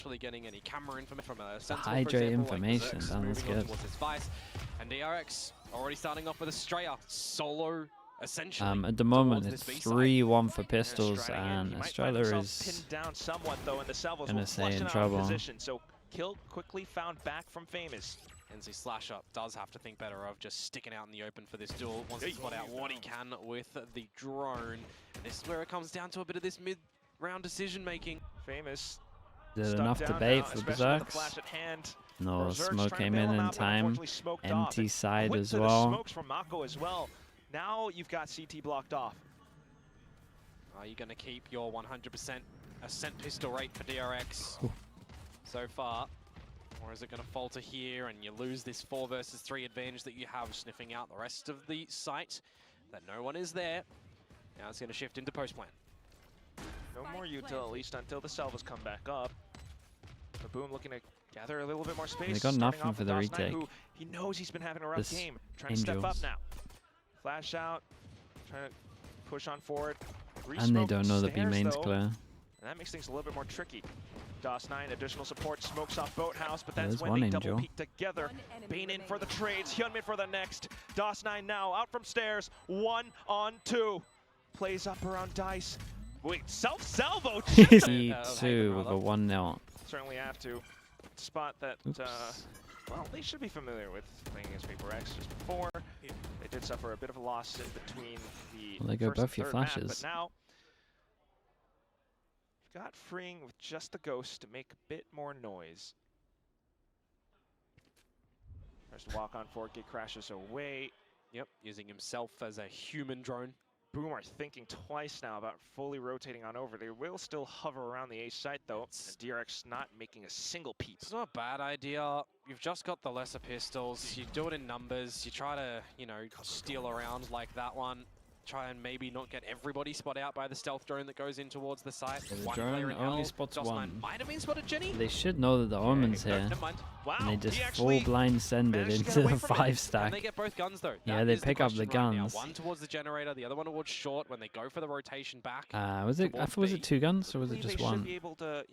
actually getting any camera information from a Sentinel, hydrate information, sounds good. And DRX already starting off with Estrella solo, essentially. At the moment, it's 3-1 for pistols, and Estrella is pinned down somewhat though, and the salvos gonna will stay flush in it out of trouble. position. So kill quickly found back from Famous. NC Slasher does have to think better of just sticking out in the open for this duel. Wants to spot out what he can with the drone. And this is where it comes down to a bit of this mid-round decision-making. Famous. Is it enough to bait for Berserks? No, smoke came in time. Empty side as well. Smokes from Mako as well. Now you've got CT blocked off. Are you going to keep your 100% ascent pistol rate for DRX so far? Or is it going to falter here and you lose this 4 versus 3 advantage that you have, sniffing out the rest of the site, that no one is there? Now it's going to shift into post plan. No more util, at least until the salvos come back up. The Boom looking to gather a little bit more space. They got nothing for the retake. He knows he's been having a rough game. Trying Angels. to step up now. Flash out. Trying to push on forward. And they don't know the B main's clear. And that makes things a little bit more tricky. DOS9, additional support, smokes off Boathouse, but that's There's when one they Angel. double peek together. Bane in for the trades, Hyunmin for the next. DOS9 now out from stairs, 1-on-2. Plays up around Dice. Wait, self-salvo! E2 with a 1-0. Certainly have to. Spot that, well, they should be familiar with playing against Paper X just before. They did suffer a bit of a loss in between the Well, they go first and both your third map, flashes. but now you've got freeing with just the Ghost to make a bit more noise. Tries to walk on forward, Gate crashes away. Yep, using himself as a human drone. Boom are thinking twice now about fully rotating on over. They will still hover around the A site though. DRX not making a single peep. It's not a bad idea. You've just got the lesser pistols. You do it in numbers. You try to, you know, steal around like that one. Try and maybe not get everybody spot out by the stealth drone that goes in towards the site. The One drone player in only L. spots DOS9 one. might have been spotted, Jenny. They should know that the Omen's No, here. never mind. Wow, And they just he full actually blind send it managed to get into away the from it. 5 And stack. they get both guns though. Yeah, That they is the pick up the question right now. guns. One towards the generator, the other one towards short. When they go for the rotation back. Was it? I thought was it 2 guns or was it They just should one? be able to,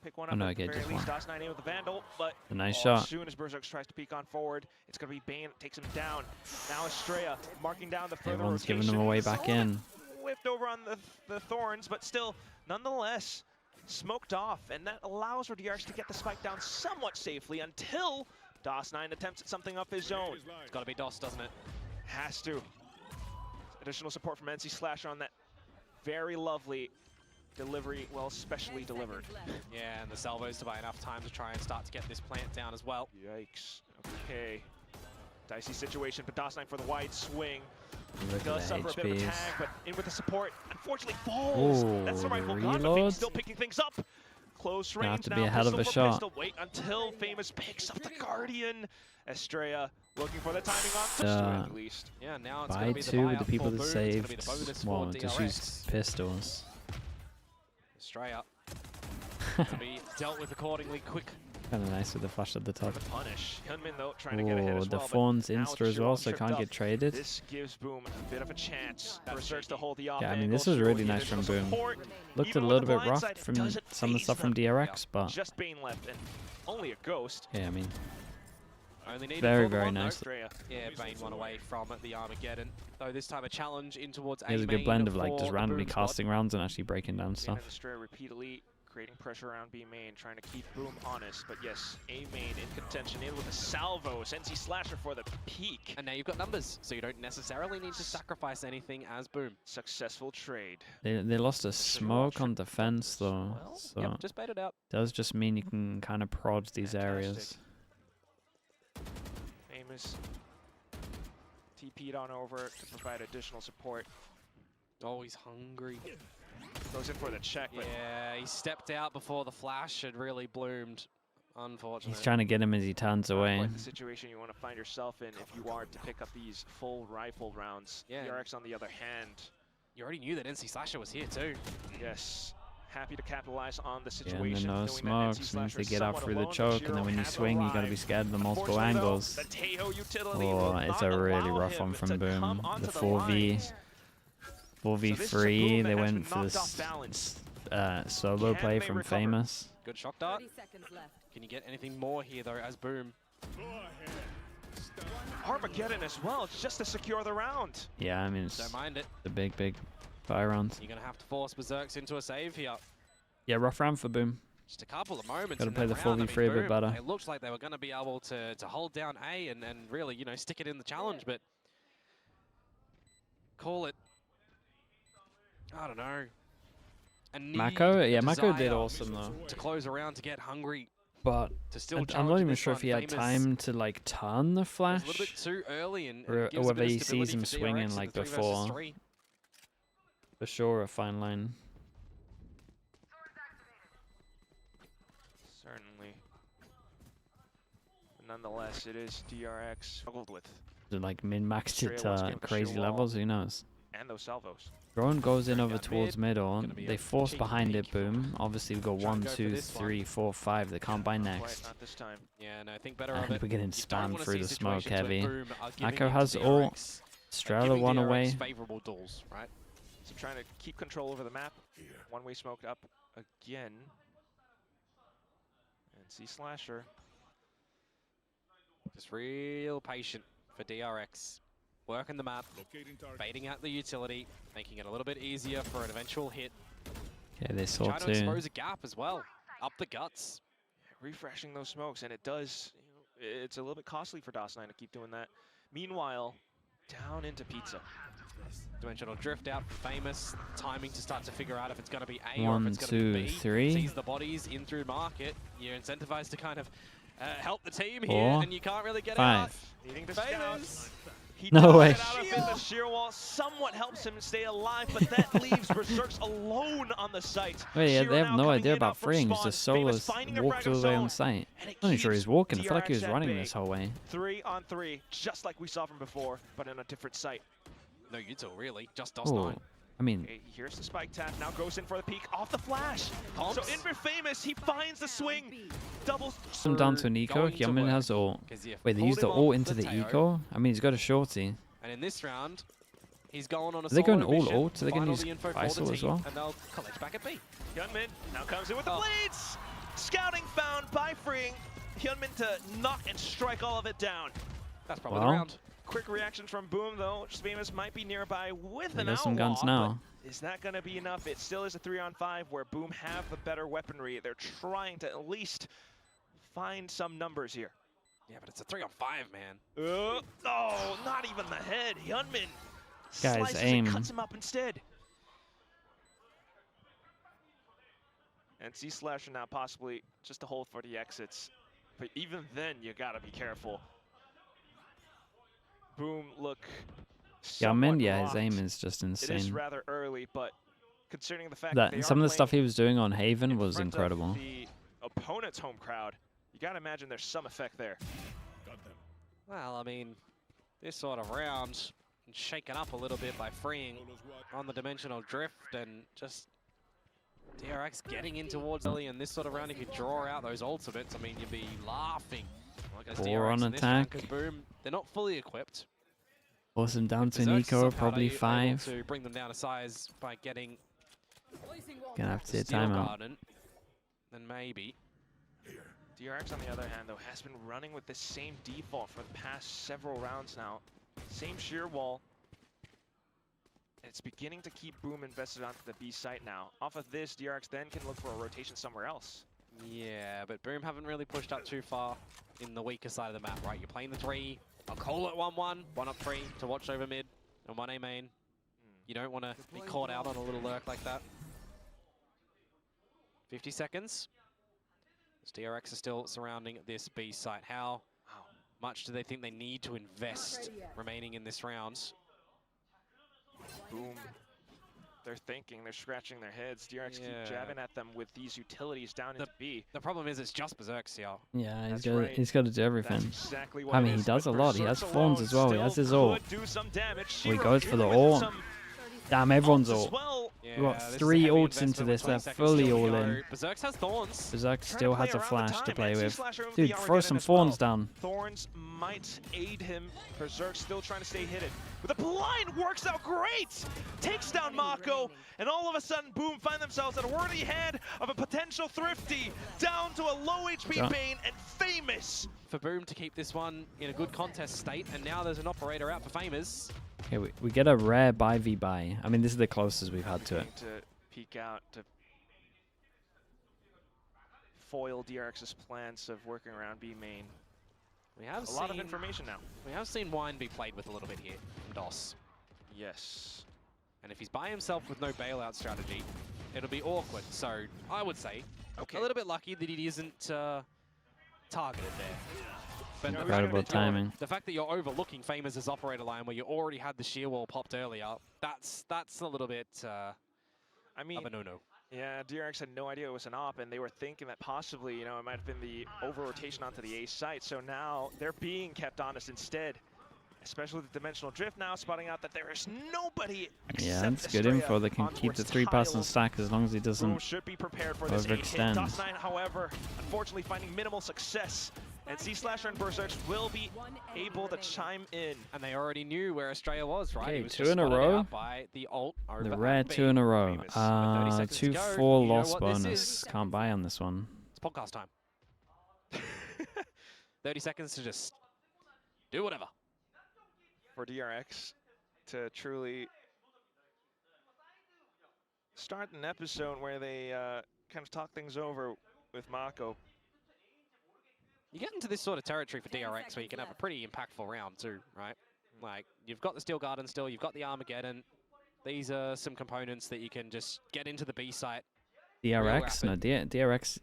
pick one Oh, up no, at okay, the very just least. one. DOS9 in with the Vandal, but A nice as shot. soon as Berserk tries to peek on forward, it's going to be Bane, takes him down. Now Estrella marking down the further Everyone's rotation. giving them away back in. Whipped over on the Thorns, but still, nonetheless, smoked off, and that allows for DRX to get the spike down somewhat safely until DOS9 attempts at something of his own. It's got to be DOS, doesn't it? Has to. Additional support from NC Slasher on that very lovely delivery, well, specially delivered. Yeah, and the salvos to buy enough time to try and start to get this plant down as well. Yikes. Okay. Dicey situation, but DOS9 for the wide swing. Look Does at suffer a the bit of a tag, HPs. but in with the support, unfortunately falls. Ooh, That's the rifle the gun, but reload. Fame's still picking things up. Close Gonna have range to now, be a hell of pistol a for shot. pistol. Wait until Famous picks up the Guardian. Estrella looking for the timing on at least. Yeah, now it's Buy going to be the 2 with buyout the people for that Boom. It's saved. gonna be the bonus Well, for just DRX. use pistols. Straight up. To be dealt with accordingly. Quick. Kind of nice with the flash at the top. The punish. Hyunmin though trying to get ahead Oh, as the well. but Fawn's now insta as it's well, Shiron so tripped can't up. get traded. This gives Boom a bit of a chance. Berserk's to hold the off Yeah, I mean, angle. this was Shiron really with nice from additional Boom. support. Looked a Even with little the bit blind rough side, it from doesn't some of the faze stuff from them. DRX, but Just Bane left and only a Ghost. yeah, I mean, Only needed very, for the very one, though. nice. Estrella. Yeah, Bane one away from the Armageddon. Though this time a challenge in towards There's a A-main good blend of like for just the randomly Boom squad. casting rounds and actually breaking down Bane stuff. and Estrella repeatedly creating pressure around B main, trying to keep Boom honest. But yes, A main in contention, in with a salvos. NC Slasher for the peak. And now you've got numbers, so you don't necessarily need to sacrifice anything as Boom. Successful trade. They lost a smoke on defense though, so Yep, just bait it out. does just mean you can kind of prod these areas. Famous TP'd on over to provide additional support. Oh, he's hungry. Goes in for the check, but Yeah, he stepped out before the flash had really bloomed. Unfortunately. He's trying to get him as he turns not away. quite the situation you want to find yourself in if you are to pick up these full rifle rounds. Yeah. DRX on the other hand, You already knew that NC Slasher was here too. yes, happy to capitalize on the Yeah, and then situation. no knowing that smokes NC means they Slasher get out somewhat through the alone, choke, and Shiro then when you has swing, you gotta be arrived. scared of the multiple Unfortunately, though, angles. the Tejo utility Oh, will it's not a really allow rough one him from to Boom. come onto The the 4v, lines. 4v3, Boom that they has went been for knocked this off balance. solo Can play they from recover? Famous. Good shock dart. 30 seconds left. Can you get anything more here, though, as Boom? Armageddon as well. It's just to secure the round. Yeah, I mean, it's Don't mind it. a big fire round. You're going to have to force Berserks into a save here. Yeah, rough round for Boom. Just a couple of moments. Gotta in play that the round. 4v3 a bit Boom, better. It looks like they were going to be able to hold down A and really, you know, stick it in the challenge, but call it, I don't know. Mako? Yeah, Mako did awesome though. To close around, to get hungry, But to still I'm challenge not even this sure if he had Famous. time to like turn the It was flash. a little bit too early, and Or it gives a whether bit of he sees stability him for swinging DRX like in the 3 versus before. 3. For sure, a fine line. Certainly. But nonetheless, it is DRX struggled with. Like min-maxed it Australia wants to to give him a crazy sheer levels, who knows? And those salvos. Drone goes in Going over down towards mid. middle. Gonna be They a force cheeky behind peek. it, Boom. Obviously, we go Try and 1, go for 2, this one. 3, 4, 5. They can't buy Quite, next. not this time. Yeah, no, think better of And it. we're getting You don't spammed wanna through see the smoke situations where heavy. Boom are giving Mako into has DRX ult. and Strela giving one DRX away. favorable duels, right? So trying to keep control over the map. One-way smoked up again. And see Slasher. Just real patient for DRX. Working the map, baiting out the utility, making it a little bit easier for an eventual hit. Okay, they saw Trying to two. expose a gap as well. Up the guts. Refreshing those smokes, and it does, you know, it's a little bit costly for DOS9 to keep doing that. Meanwhile, down into Pizza. Dimensional drift out for Famous. Timing to start to figure out if it's going to be A or if 1, it's going to 2, be B. 3. Sees the bodies in through market. You're incentivized to kind of help the team here, 4, and you can't really get 5. out. Needing to scout. Famous. He No does way. get out of it. The sheer wall somewhat helps him stay alive, but that leaves Berserks alone on the site. Wait, yeah, Sheer they have now no coming idea in about out from freeing. He's spawn. just Famous solo finding a walked frag all of the way zone, on site. and it I'm not sure keeps he's walking. I feel like he was DRX at running bay. this whole way. 3-on-3, just like we saw from before, but in a different site. No util, really. Just Oh, DOS9. I mean, Okay, here's the spike tap. Now goes in for the peek off the flash. Comps. So in for Famous, he finds the swing. Double. some down to an eco. Going to Hyunmin work. has ult. 'Cause you Wait, they pulled used the him ult off into the Teo, eco? I mean, he's got a shorty. And in this round, he's going on a Are they going solo all mission, ult? Are they gonna find all use the info for Faisal the as team, well? and they'll collect back at B. Hyunmin now comes in with the Oh. blades. Scouting found by freeing Hyunmin to knock and strike all of it down. That's probably Well. the round. Quick reaction from Boom, though. Famous might be nearby with They an got some guns outlaw, now. but is that going to be enough? It still is a 3-on-5 where Boom have the better weaponry. They're trying to at least find some numbers here. Yeah, but it's a 3-on-5, man. Oh, not even the head. Hyunmin Guys, slices aim. and cuts him up instead. And see Slasher now possibly just to hold for the exits. But even then, you gotta be careful. Boom, look. Hyunmin, yeah, his locked. aim is just It is insane. rather early, but considering the fact that they Some are of the stuff playing he was doing on Haven in was front of incredible. the opponent's home crowd, you gotta imagine there's some effect there. Well, I mean, this sort of round, shaken up a little bit by freeing on the dimensional drift and just DRX getting in towards early in this sort of round. If you draw out those ultimates, I mean, you'd be laughing. Like as 4 DRX on in this round, attack. 'cause Boom, they're not fully equipped. Force him down to Berserk's Nico, somehow probably able 5. to bring them down to size by getting Gonna have to the take Steel timeout. Garden. Then maybe. DRX, on the other hand, though, has been running with the same default for the past several rounds now. Same sheer wall. It's beginning to keep Boom invested onto the B site now. Off of this, DRX then can look for a rotation somewhere else. Yeah, but Boom haven't really pushed up too far in the weaker side of the map, right? You're playing the 3. I'll call it 1-1, 1 up 3 to watch over mid, and 1A main. You don't want to be caught out on a little lurk like that. 50 seconds. As DRX is still surrounding this B site. How much do they think they need to invest remaining in this round? Boom. They're thinking, they're scratching their heads. DRX Yeah. keep jabbing at them with these utilities down into B. The problem is it's just Berserks here. Yeah, That's right. he's got to do That's everything. exactly what I it mean, he is, does but a lot. He has Berserks fawns alone as well. He has still his ult. could do some damage. Well, he Shiro goes for the hitting with ult. some Damn, everyone's ult. Well. We've got 3 ults into this. They're fully all in. Berserk has thorns. Berserk still has a flash to play with. Dude, Dude, throw some thorns down. Thorns might aid him. Berserk still trying to stay hidden. But the blind works out great! Takes down Mako, and all of a sudden, boom, find themselves at a worthy hand of a potential Thrifty, down to a low HP Bane, and Famous! For Boom to keep this one in a good contest state, and now there's an operator out for Famous. Okay, we get a rare buy v buy. I mean, this is the closest we've had to it. To peek out to foil DRX's plans of working around B main. We have a lot of information now. We have seen Wine be played with a little bit here from DOS. Yes. And if he's by himself with no bailout strategy, it'll be awkward. So I would say a little bit lucky that he isn't targeted there. But Incredible timing. The fact that you're overlooking Famous' operator line where you already had the shear wall popped earlier, that's a little bit I mean, of a no-no. Yeah, DRX had no idea it was an op, and they were thinking that possibly, you know, it might have been the over-rotation onto the A site. So now they're being kept honest instead, especially with the Dimensional Drift now, spotting out that there is nobody except Yeah, that's good info. They can keep the 3-person stack as long as he doesn't should be prepared for this overextend. Dust9, however, unfortunately finding minimal success. And C-Slasher and Berserk will be able to chime in. And they already knew where Australia was, right? Okay, was 2 in a row. By the ult The rare 2 in a row. 2-4 loss bonus. Can't buy on this one. It's podcast time. 30 seconds to just do whatever. For DRX to truly start an episode where they kind of talk things over with Mako. You get into this sort of territory for DRX where you can have a pretty impactful round too, right? Like, you've got the Steel Garden still, you've got the Armageddon. These are some components that you can just get into the B site. DRX? No, DRX,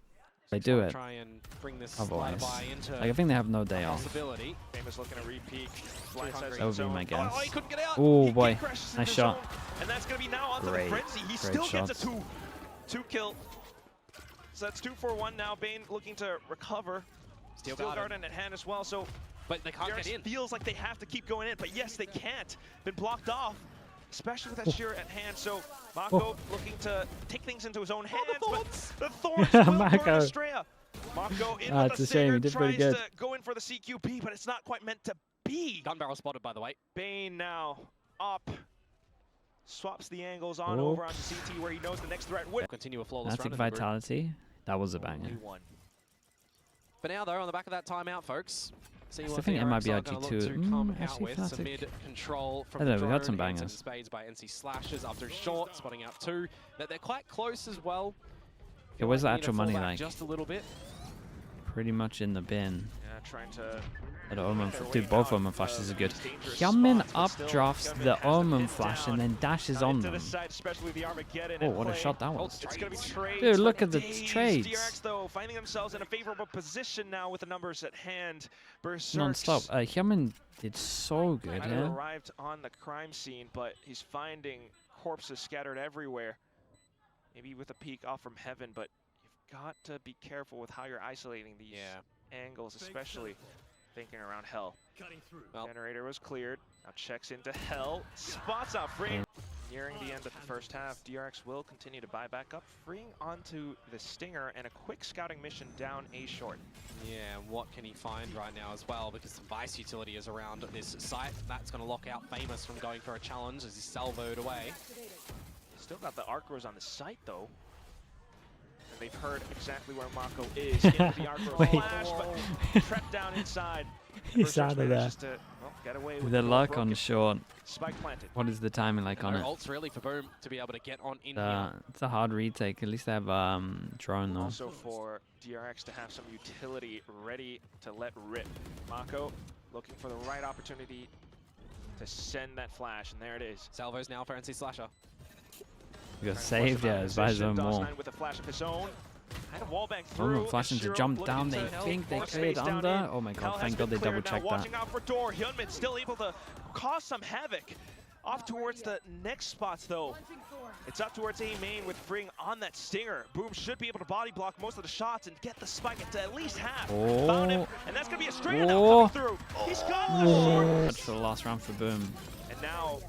they do it. Try and bring this Otherwise, into like, I think they have no day off. Famous looking to re-peek. That would be my guess. Oh, he couldn't get out. Oh boy, nice shot. And that's going to be now onto the Frenzy. He still gets a 2 kill. So that's 2 for 1 now. Bane looking to recover. Steel Garden at hand as well, so but they can't get in. Feels like they have to keep going in, but yes, they can't. Been blocked off, especially with that shear at hand. So Mako looking to take things into his own hands, but the thorns will burn Estrella. Mako in with the Stinger, tries to go in for the CQP, but it's not quite meant to be. Gun barrel spotted, by the way. Bane now up. Swaps the angles on over onto CT where he knows the next threat would continue a flawless run. Vitality. That was a banger. For now, though, on the back of that timeout, folks, see what think it might be RG2 come out with. Some mid-control from the we got some bangers. Spades by NC Slashers after short, spotting out 2. They're quite close as well. Okay, where's the actual money like? Just a little bit. Pretty much in the bin. Yeah, trying to... Dude, both Omen flashes are good. Hyunmin updrafts the Omen flash and then dashes on them. Oh, what a shot that was. Dude, look at the trades. DRX, though, finding themselves in a favorable position now with the numbers at hand. Non-stop. Hyunmin did so good, yeah? Arrived on the crime scene, but he's finding corpses scattered everywhere. Maybe with a peek off from heaven, but you've got to be careful with how you're isolating these angles, especially thinking around Hell. Well, generator was cleared. Now checks into Hell. Spots out free. Nearing the end of the first half, DRX will continue to buy back up, freeing onto the Stinger and a quick scouting mission down A short. Yeah, and what can he find right now as well? Because some Vice utility is around this site. That's going to lock out Famous from going for a challenge as he's salvoed away. Still got the Arc Rose on the site though. And they've heard exactly where Mako is. Into the Arc Rose flash, but trapped down inside. He's out of there. To, well, get away with the luck on short. Spike planted. What is the timing like on it? Ults really for Boom to be able to get on in here. It's a hard retake. At least they have drone though. Also for DRX to have some utility ready to let rip. Mako looking for the right opportunity to send that flash, and there it is. Salvos now for NC Slasher. He got saved, yeah, it's by his own wall. With a flash of his own. Had a wall bank through. Flashing to jump down, they think they cleared under. Oh my god, thank god they double checked that. Watching out for door, Hyunmin still able to cause some havoc. Off towards the next spots though. It's up towards A main with freeing on that Stinger. Boom should be able to body block most of the shots and get the spike into at least half. Found him, and that's gonna be a straight now coming through. He's got the short. That's the last round for Boom. And now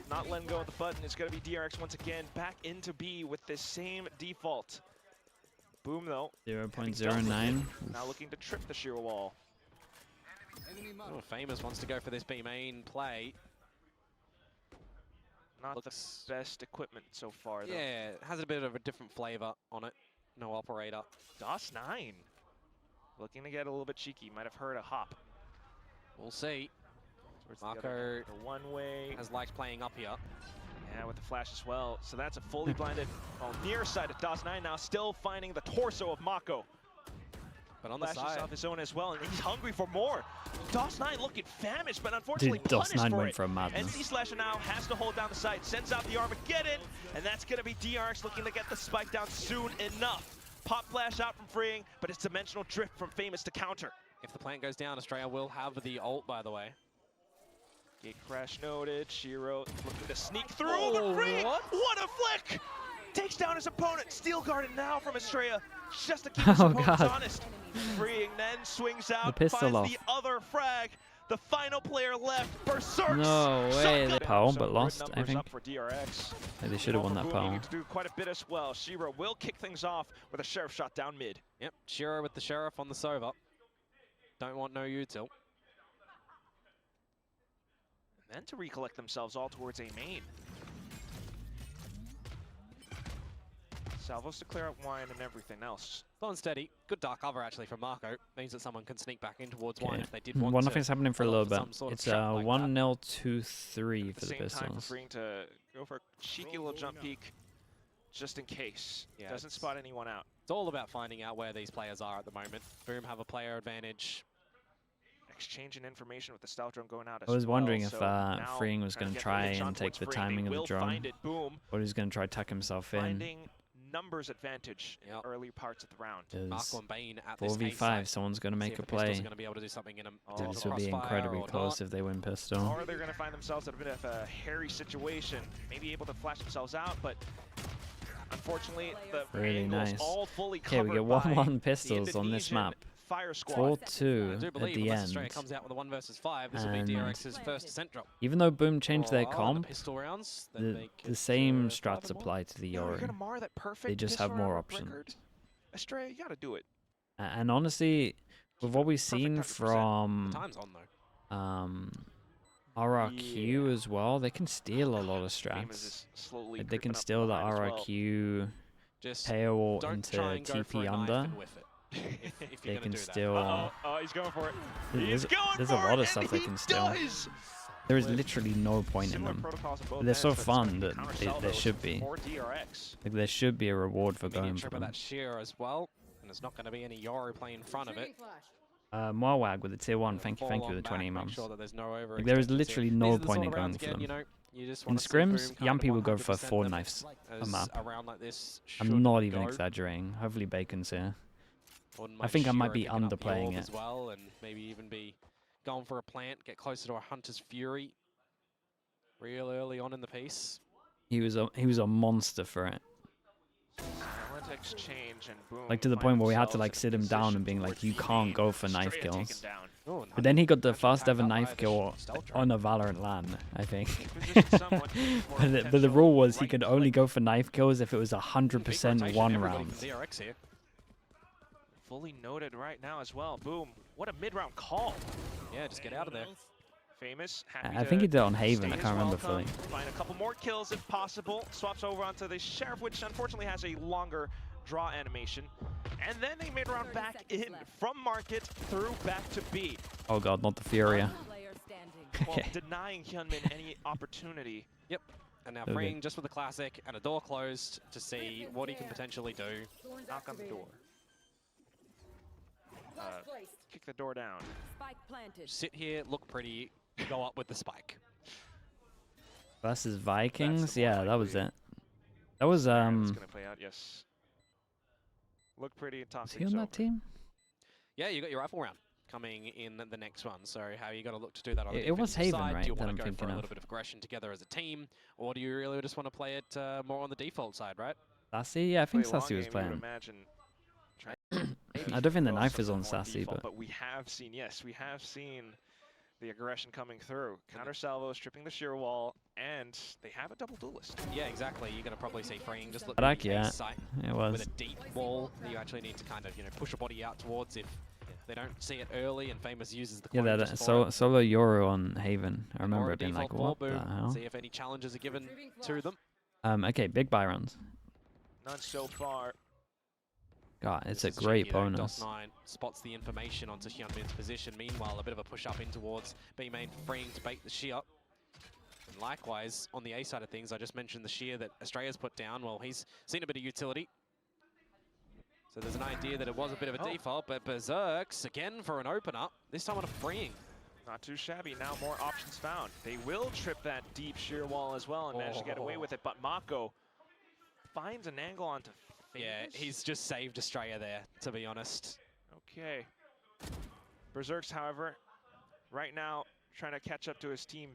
not letting go of the button. It's going to be DRX once again back into B with this same default. Boom, though. 0.09. Now looking to trip the sheer wall. Oh, Famous wants to go for this B main play. Not Looks the best equipment so far, though. Yeah, it has a bit of a different flavor on it. No operator. DOS9 looking to get a little bit cheeky. Might have heard a hop. We'll see. Towards Marco the one-way. has liked playing up here. Yeah, with the flash as well. So that's a fully blinded near side of DOS9 now, still finding the torso of Mako. But on the Flashes side, off his own as well, and he's hungry for more. DOS9 looking famished, but unfortunately Dude, punished DOS9 for went it. for a madness. NC Slasher now has to hold down the site, sends out the Armageddon, and that's going to be DRX looking to get the spike down soon enough. Pop flash out from Freeing, but it's dimensional drift from Famous to counter. if the plant goes down, Australia will have the ult, by the way. Gate crash noted. Shiro looking to sneak through. Oh, but Freeing, what? a flick! Takes down his opponent. Steel guarded now from Estrella, just to keep Oh, his opponents God. honest. Freeing then swings out, The pistol finds off. the other frag. The final player left, Berserks. No way, Shotgun. they power, So but good lost, I numbers think. up for DRX. They should have won that Boom power. needing to do quite a bit as well. Shiro will kick things off with a Sheriff shot down mid. Yep, Shiro with the Sheriff on the Sova. Don't want no util. And then to recollect themselves all towards A main. Salvos to clear out wine and everything else. Slow and steady. Good dark cover actually from Marco. Means that someone can sneak back in towards wine Okay. if they did want One to. nothing's happening for a pull little off bit. some sort of It's shot like 1-0, 2-3 At for the the same time for Pistols. Freeing to go for a cheeky little jump peek just in case. Yeah, Doesn't spot anyone out. It's all about finding out where these players are at the moment. Boom have a player advantage. Exchanging information with the stealth drone going out as I was wondering well. if So now Freeing was trying going to get try the hit shot and take towards the Freeing. timing They of the will drone, find it. Boom. or he's going to try to tuck himself in. Finding numbers advantage in Yep. early parts of the round. Marco and Bane at this 4v5, someone's going to make a play. Going to be able to do something in a potential This will be crossfire incredibly or close not. if they win Pistol. Or they're going to find themselves in a bit of a hairy situation. Maybe able to flash themselves out, but unfortunately the Really angle's nice. all fully Okay, we covered get by 1-1 the Pistols on this Indonesian map. Fire squad. 4-2 I do at believe the unless end. Australia comes out with a 1 versus 5, this will be And DRX's first descent drop. Even though Boom changed their Oh, comp, the pistol rounds, then make the it, same 5 strats and 1. apply to the No, you're Yori. gonna mar that perfect They just have pistol more round options. record. Estrella, you gotta do it. And honestly, with what we've Perfect seen 100%. from Time's on though. RRQ as well, they can steal a lot of Famous strats. is slowly Like, they can creeping up steal the behind as well. RRQ Just tail don't into try and go for a TP knife under. and whiff it. If They you're can gonna do that. steal. Oh, he's going for it. There's, He's going there's for a lot it, of stuff and they he can steal. does! There is literally no point in Similar them. protocols on both They're ends, so but it's gonna fun be that counter there salvos should be. for DRX. Like, there should be a reward for Medium going for trip of them. that sheer as well, and there's not going to be any Yoro play in front of it. Moawag with the tier 1, thank you Fall with on the 20 back, make months. sure that there's no Like, there is overextension. literally These no are the point sort in of going rounds for again, them. you know, you just In wanna see scrims, Boom kind of Yampy will go for 100% 4 them knives a as map. a round like this I'm should not even go. exaggerating. Hopefully Bacon's here. Wouldn't I mind think I might Shiro be picking up the underplaying orb it. as well, and maybe even be going for a plant, get closer to a Hunter's Fury real early on in the piece. He was a monster for it. Silent exchange and boom. Like, to the find point where we had to themselves like in a sit him down position and being like, towards you the can't main. go for knife Estrella taken kills. down. Oh, But then he got the actually first tagged ever up by knife the kill stealth drone. on a Valorant LAN, I think. Positioned somewhat for But the potential rule was he right could only click. go for knife kills if it was Big 100% rotation, one everybody round. from DRX here. Fully noted right now as well. Boom. What a mid-round call. Yeah, just get out of there. Famous. Happy I think to he did it on Haven, stay I his can't remember welcome, fully. Find a couple more kills if possible. Swaps over onto the Sheriff, which unfortunately has a longer draw animation. And then they made around back in from Market through back to B. Oh god, not the Furia. Well, Okay. denying Hyunmin any opportunity. Yep. And now Okay. freeing just with the classic and a door closed to see what he can potentially do. Knock on the door. Kick the door down. Spike planted. Sit here, look pretty, go up with the spike. Versus Vikings? the more Yeah, that was likely it. That was, It's gonna play out, yes. Look pretty and talk is he things on over. that team? Yeah, you got your rifle round coming in the next one. So how are you going to look to do that on the It was defensive Haven, side? right, Do you that want I'm to go thinking for a of. little bit of aggression together as a team? Or do you really just want to play it more on the default side, right? Sassy? Yeah, I think Play a long Sassy was game, you would playing. imagine. I don't think the Well, knife is something on more Sassy, default, but we have seen, yes, we have seen the aggression coming through. Counter salvo, stripping the shear wall, and they have a double duelist. Yeah, exactly. You're going to probably see freeing just look Barak, really yeah, sight it with was. a deep wall that you actually need to kind of, push a body out towards if they don't see it early, and Famous uses the Yeah, coin that just for it. solo Euro on Haven. I Or remember a it being like, default what the boom, hell? see if any challenges are given to them. Okay, big buy rounds. None so far. God, it's This a is great tricky, though. bonus. DOS9 spots the information onto Hyunmin's position. Meanwhile, a bit of a push up in towards BME freeing to bait the shear. And likewise, on the A side of things, I just mentioned the shear that Australia's put down. Well, he's seen a bit of utility. So there's an idea that it was a bit of a default, but Berserks, again for an opener, this time on a freeing. Not too shabby. Now more options found. They will trip that deep shear wall as well and manage to get away with it, but Mako finds an angle onto Famous. Yeah, he's just saved Australia there, to be honest. Okay. Berserks, however, right now trying to catch up to his team.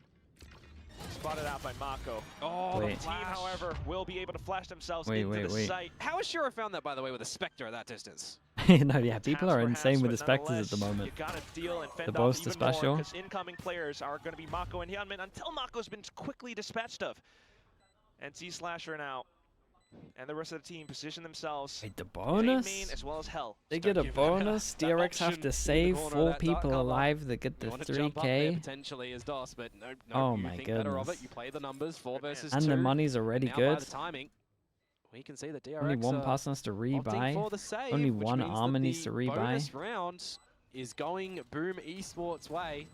Spotted out by Mako. Oh, Wait. The team, however, will be able to flash themselves Wait, into the wait. site. How has Shiro found that, by the way, with a Spectre at that distance? No, yeah, people Taps are perhaps, insane with but the Spectres at the nonetheless, moment. You gotta deal and fend The off Boaster even more, special. because incoming players are going to be Mako and Hyunmin until Mako's been quickly dispatched of. And Slasher now and the rest of the team position themselves. Wait, the in bonus? main as well as hell. They Start get a giving that- bonus. that DRX have option to in save the corner of 4 that dark people cover. alive to get the You want to jump up there 3K. potentially as DOS, but no, Oh you my think better of goodness. it. You play the numbers, 4 versus And 2. the money's already now good. by the timing, we can see that DRX Only one are person has to opting rebuy. for the save, Only which one means that armor needs the to rebuy. bonus round is going Boom Esports' way.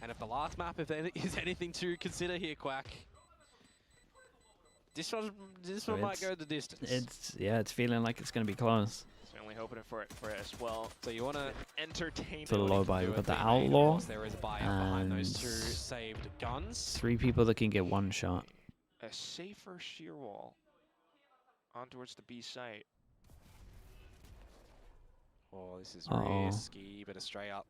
And if the last map is anything to consider here, Quack, this one might go the distance. It's feeling like it's gonna be close. Certainly hoping for it as well. So you want to Entertain. For the low buy, do we've it got the BME, of Outlaw course, there is a buy up behind those 2 and saved guns. 3 people that can get 1 shot. A safer shear wall on towards the B site. Oh, this is Uh-oh. risky, but a straight up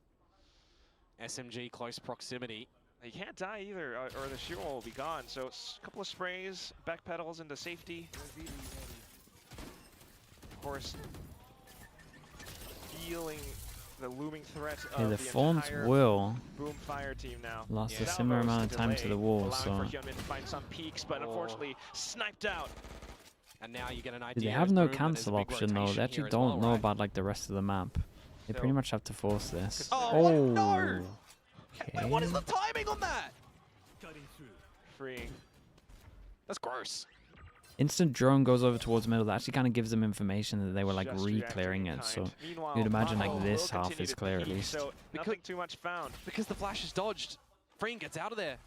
SMG close proximity. You can't die either, or the shear wall will be gone. So a couple of sprays, back pedals into safety. Of course, feeling the looming threat Yeah, of the the Fawns entire will Boom Fire team now. lost Yeah. a similar Salvos amount of time to the delay, wall, so allowing for Hyunmin to find some peaks, but unfortunately sniped out. And now you get an idea. they have as no Boom, that there's a cancel big option though. rotation They actually here as don't well, know right? about like the rest of the map. They So- pretty much have to force this. Oh, what? No! Okay. Wait, what is the timing on that? Freeing. That's gross. Instant drone goes over towards middle. That actually kind of gives them information that they were like Just re-clearing reacting in it. So kind. Meanwhile, you'd imagine Mako like this will half continue is to clear at peek, least. So nothing too much found. Because the flash is dodged. Freeing gets out of there.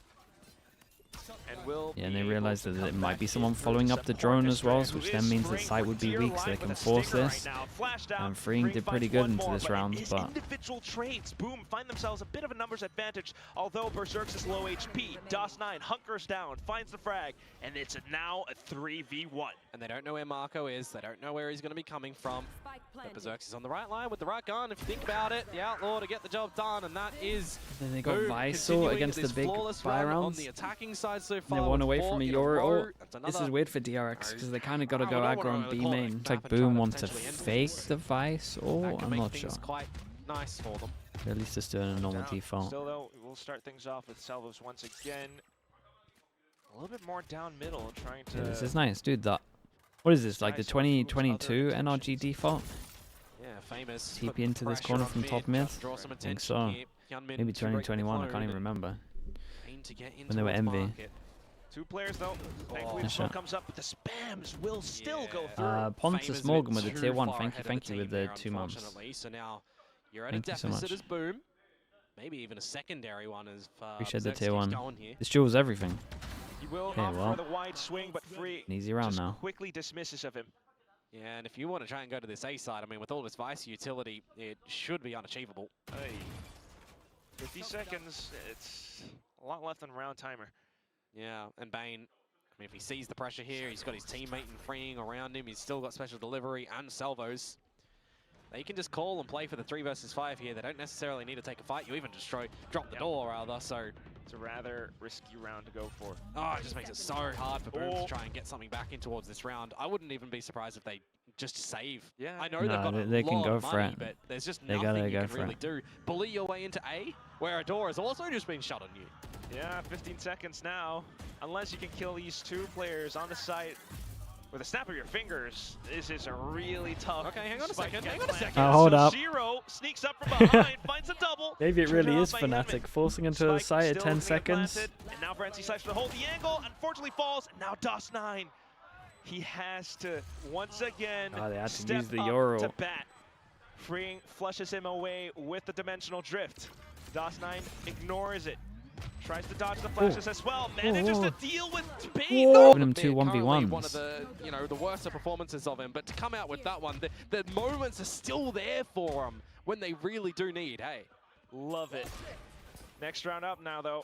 And will Yeah, and be they able realize to that come it might back be in someone through following up the drone as well, support. which Who is then means that spraying site for would be tier weak, so they line can with a force stinger this. right now. Flashed out. And Freeing did pretty finds good one into more, this but round, it is but individual trades. Boom find themselves a bit of a numbers advantage, although Berserks is low HP. DOS9 hunkers down, finds the frag, and it's now a 3v1. And they don't know where Marco is. They don't know where he's going to be coming from. But Berserks is on the right line with the right gun. If you think about it, the Outlaw to get the job done, and that is then they got Boom Visor continuing against the this big flawless buy run on rounds. the attacking side so They far. won with away 4 from a in Euro. row. That's This is another- weird for DRX because they kind of got to I go don't aggro wanna on really B call it a main. It's trap like and try Boom to wants to potentially end fake this. the Vice, That or can I'm make not things sure. quite nice for them. At least it's doing a normal Down. default. Still though, we'll start things off with Salvos once again. A little bit more down middle, trying to... Yeah, this is nice, dude. What is this, like the Nice on Boom's 2022 other NRG intentions. default? Yeah, Famous. TP putting into this pressure corner on from mid, top trying mid? to draw some Think attention so. here. Hyunmin Maybe to break the 2021, I can't clone even and remember. aim to get When they were into envy. market. 2 players though. Thankfully Nice the smoke shot. comes up, but the spams will still go Yeah. through. Pontus Famous a Morgan bit with the too tier 1. far Thank ahead you of the with team the there, 2 months. unfortunately. So now you're at Thank a you so deficit much. as Boom. Maybe even a secondary one as Appreciate the Berserks tier keeps 1. going here. This duel's everything. He will Okay, opt well. for the wide swing, but Free An easy round just now. quickly dismisses of him. Yeah, and if you want to try and go to this A side, I mean, with all this Vice utility, it should be unachievable. Hey. 50 seconds, it's a lot left on round timer. Yeah, and Bane, I mean, if he sees the pressure here, he's got his teammate and Freeing around him, he's still got special delivery and salvos. They can just call and play for the 3 versus 5 here. They don't necessarily need to take a fight. You even just drop the door, rather, so... It's a rather risky round to go for. Oh, it just makes it so hard for Boom Oh. to try and get something back in towards this round. I wouldn't even be surprised if they just save. Yeah. I know No, they've got they a can lot go of for money, it. but there's just They nothing gotta you go can for really it. do. Bully your way into A, where a door has also just been shut on you. Yeah, 15 seconds now. Unless you can kill these 2 players on the site with a snap of your fingers, this is a really tough. Okay, hang on a spike second, to hang get on a flanked. second. Hold So up. Zero sneaks up from behind, finds a double. Maybe it Turned really around is by Fnatic, Hyunmin. forcing into the Spike site at still 10 getting seconds. planted, and now Francie decides to hold the angle. Unfortunately falls, and now DOS9. He has to once again Oh, they had to step use the up Euro. to bat. Flushes him away with the dimensional drift. DOS9 ignores it. Tries to dodge the flashes as well. Manages to deal with Bane. Whoa. No! Giving him 2 Currently 1v1s. one of the, the worst performances of him, but to come out with that one, the moments are still there for him when they really do need, hey. Love it. Next round up now, though.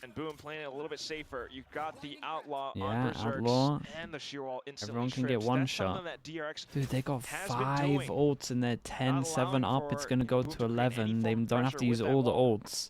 And Boom playing it a little bit safer. You got the Outlaw Yeah, on Berserks Outlaw. and the Sheer Wall instantly Everyone can get trips. one That's shot. something that DRX Dude, they got has been 5 doing. ults and they're 10, 7 allowing up. It's for going to go Boom to to create any 11. They form of don't have pressure to use with that all the wall. ults.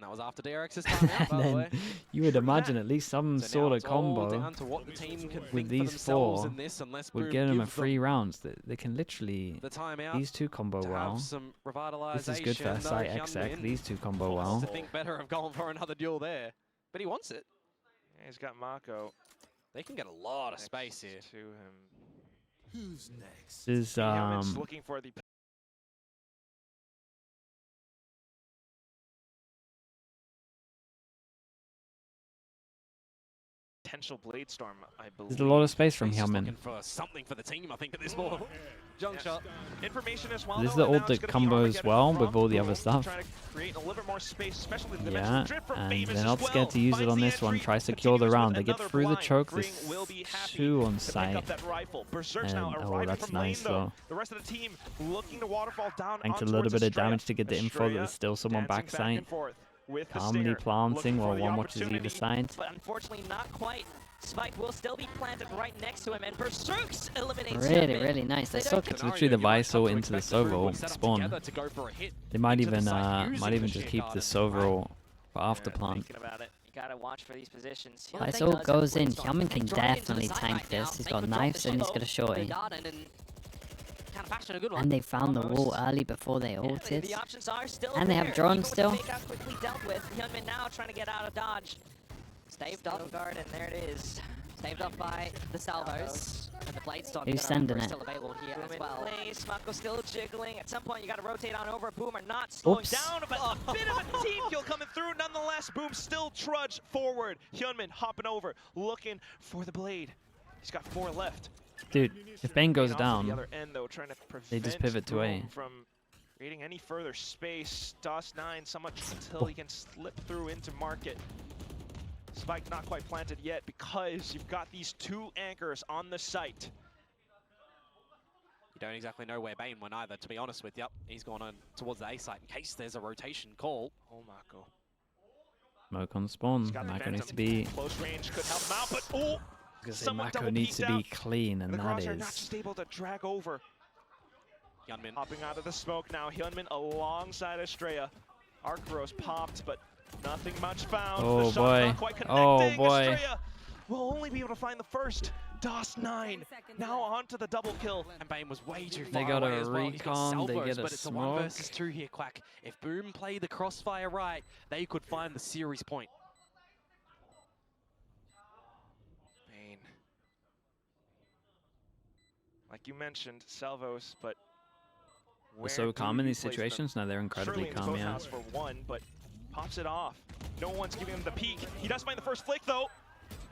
That was after DRX's time out, by the And way. then you would True imagine that. at least some So now sort of it's all combo down to what the team can with think for these themselves 4 in this, unless would Boom get them a give free rounds. They can literally, the timeout these 2 combo to well. have some revitalization. This is good for though SI exec. Hyunmin These 2 combo wants well. to think better of going for another duel there, but he wants it. Yeah, he's got Mako They can get a lot of next space here. to him. Who's next? This is Hyunmin's looking for the potential Blade Storm, I believe. there's a lot of space from He's just Hyunmin. looking for something for the team, I think, at this ball. Junk shot. Information as well. This is though, the and ult now that it's gonna be combos Armageddon well from with all the other Boom to stuff. try to create a little bit more space, especially the dimensional Yeah, drift from and Famous they're not as scared well. to use it Finds on the this one. entry, Tries to secure the continues with round. They get another through the blind. choke. Bring There's will be happy 2 on to pick up site. that rifle. Berserk's And, now oh, arriving that's from lane, nice, though. though. The rest of the team looking to waterfall down Thanks a on little towards bit of Estrella. damage to get the info that Estrella there's still someone dancing back site. and forth with the Calmly stinger, planting looking while for the one watches either opportunity. side. But unfortunately not quite. Spike will still be planted right next to him, and Berserks eliminates Really, him. really nice. They They still don't can. It's literally the Visor into the Sova ult spawn. To go for a hit They might into the even site using the just sheer keep the garden. Sova ult for after Yeah, plant. thinking about it. You gotta watch for these positions. Well, Hyunmin this all does goes have in. Blade Storm. Hyunmin can They throw it into definitely the side tank right now. this. He's They got could drop knives the and he's shield got a shorty. Garden and kind of fashion a good one. And they found the Almost. wall early before they Yeah, ulted. the options are still And they have there. drones Even with still. the takeout quickly dealt with. Hyunmin now trying to get out of dodge. Staved off guard, and there it is. Staved off by the salvos. And the Blade Storm Who's sending it? still available here Boom as in well. place, Mako still jiggling. At some point, you got to rotate on over. Boomer not slowing Oops. down, but A bit of a team kill coming through. Nonetheless, Boom still trudge forward. Hyunmin hopping over, looking for the blade. He's got 4 left. Dude, if Bane goes Off to the down, other end, though, trying to they just prevent pivot to A. Boom from creating any further space. DOS9 somewhat until he can slip through into market. Spike not quite planted yet because you've got these 2 anchors on the site. You don't exactly know where Bane went either, to be honest with you. He's gone on towards the A site in case there's a rotation call. Oh, Mako. Smoke on spawn. He's got the Mako needs to Phantom. be. Close range could help him out, but oh! Because Someone Mako double needs to peeked be out. clean, and The that crosshair not is. just able to drag over. Hyunmin. Hopping out of the smoke now. Hyunmin alongside Estrella. Arcros popped, but nothing much found. Oh, The shot boy. not quite Oh, connecting. boy. Estrella will only be able to find the first. DOS9 now on to the double kill. And Bane was way too far They got away a as well. He's got recon, they salvos, get a but it's a 1 smoke. versus 2 here, Quack. If Boom play the crossfire right, they could find the series point. Bane. Like you mentioned, salvos, but They're so where calm do in you these place them? situations. Now they're incredibly Surely in the calm, boat yeah. house for 1, but pops it off. No one's giving him the peek. He does find the first flick though.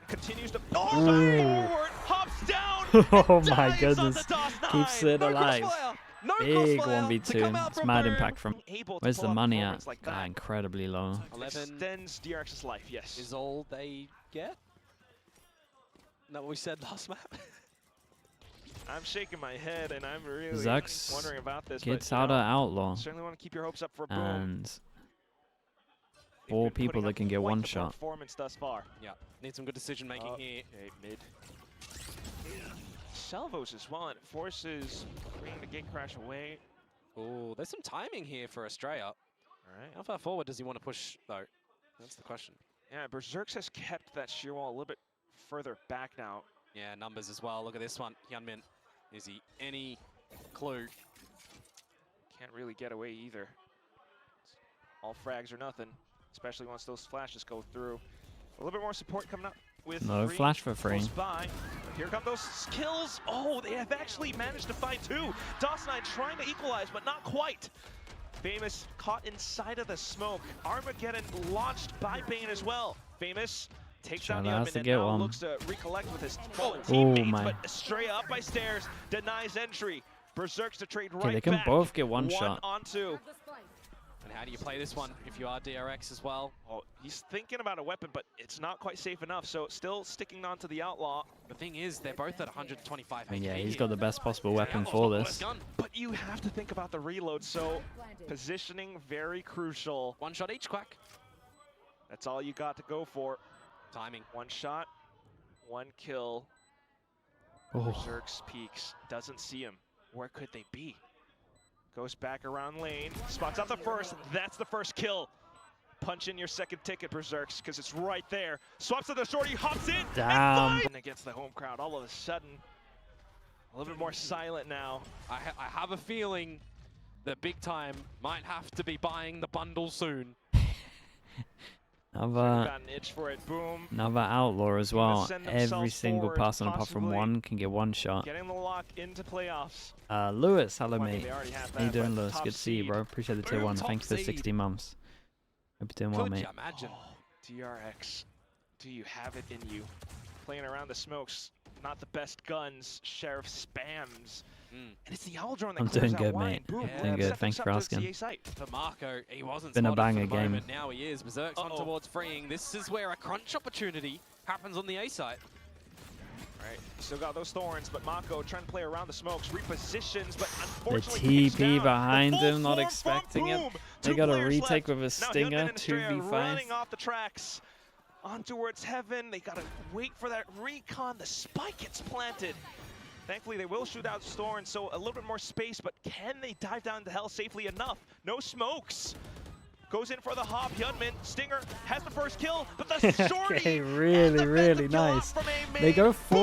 Continues to forward, hops down. Oh and my dives on goodness. the DOS9. Keeps it No alive. crossfire! No Big crossfire to 1v2. come out It's from mad Boom. impact from. Able to Where's pull the off money performance at? like Ah, that. incredibly low. 11 Extends DRX's life, yes. is all they get. Isn't that what we said last map? I'm shaking my head and I'm really Zux wondering about this. gets but, out you of know, Outlaw. certainly want to keep your hopes up for Boom. And They've 4 been people putting that up can get quite one the shot. performance thus far. Yeah, need some good decision making here. Okay, mid. Salvos as well, and it forces Green to gate crash away. Oh, there's some timing here for Australia. All right. How far forward does he want to push, though? That's the question. Yeah, Berserks has kept that sheer wall a little bit further back now. Yeah, numbers as well. Look at this one. Hyunmin Is he any clue? Can't really get away either. All frags or nothing, especially once those flashes go through. A little bit more support coming up with No flash for free. close by. Here come those kills. Oh, they have actually managed to find two. DOS9 trying to equalize, but not quite. Famous caught inside of the smoke. Armageddon launched by Bane as well. Famous takes down the Shadow has Unman to and get now one. looks to recollect with his fallen Oh teammates, my. but Stray up by stairs, denies entry. Berserks to trade right Okay, they can back. both get one shot. on two. And how do you play this one if you are DRX as well? Oh, he's thinking about a weapon, but it's not quite safe enough, so still sticking on to the Outlaw. The thing is, they're both at 125 I mean, yeah, HP he's here. got the best possible weapon Outlaw's for got the this. best gun. But you have to think about the reload, so positioning very crucial. One shot each, Quack. That's all you got to go for. Timing. One shot, one kill. Oh, Berserks peeks, doesn't see him. Where could they be? Goes back around lane, spots out the first. That's the first kill. Punch in your second ticket, Berserks, because it's right there. Swaps to the shorty, hops in, damn. and against the home crowd. All of a sudden, a little bit more silent now. I have a feeling that Big Time might have to be buying the bundle soon. Another, Got an itch for it, boom. another outlaw as well. send Every themselves single forward, person apart from possibly one can get one shot. Getting the lock into playoffs. Lewis, hello Well, I mean, mate. they already have How you that, doing, but Lewis? top Good to see you, seed. bro. Appreciate the tier Boom, 1. top Thank you for seed. 60 months. Hope you're doing well, Could mate. you imagine? DRX, do you have it in you? Playing around the smokes, not the best guns. Sheriff spams. And it's the Owl Drone that I'm clears doing out good, wide. mate. Boom, Doing good, stepping thanks up for to the asking. CA site. For Marco, he wasn't Been a spotted banger for the moment. game. Now he is. Berserk's on towards freeing. This is where a crunch opportunity happens on the A site. Right, still got those thorns, but Mako trying to play around the smokes, repositions, but The unfortunately kicks TP down. behind The full him, not form expecting from it. Boom. They Two got a players retake left. with a Now stinger, Hyunmin and Estrella 2v5. running off the tracks on towards heaven. They gotta wait for that recon. The spike gets planted. Thankfully, they will shoot out Storm, so a little bit more space, but can they dive down to hell safely enough? No smokes. Goes in for the hop. Hyunmin, Stinger has the first kill, but the shorty Okay, and really, the really defensive kill off nice. from A They go main. for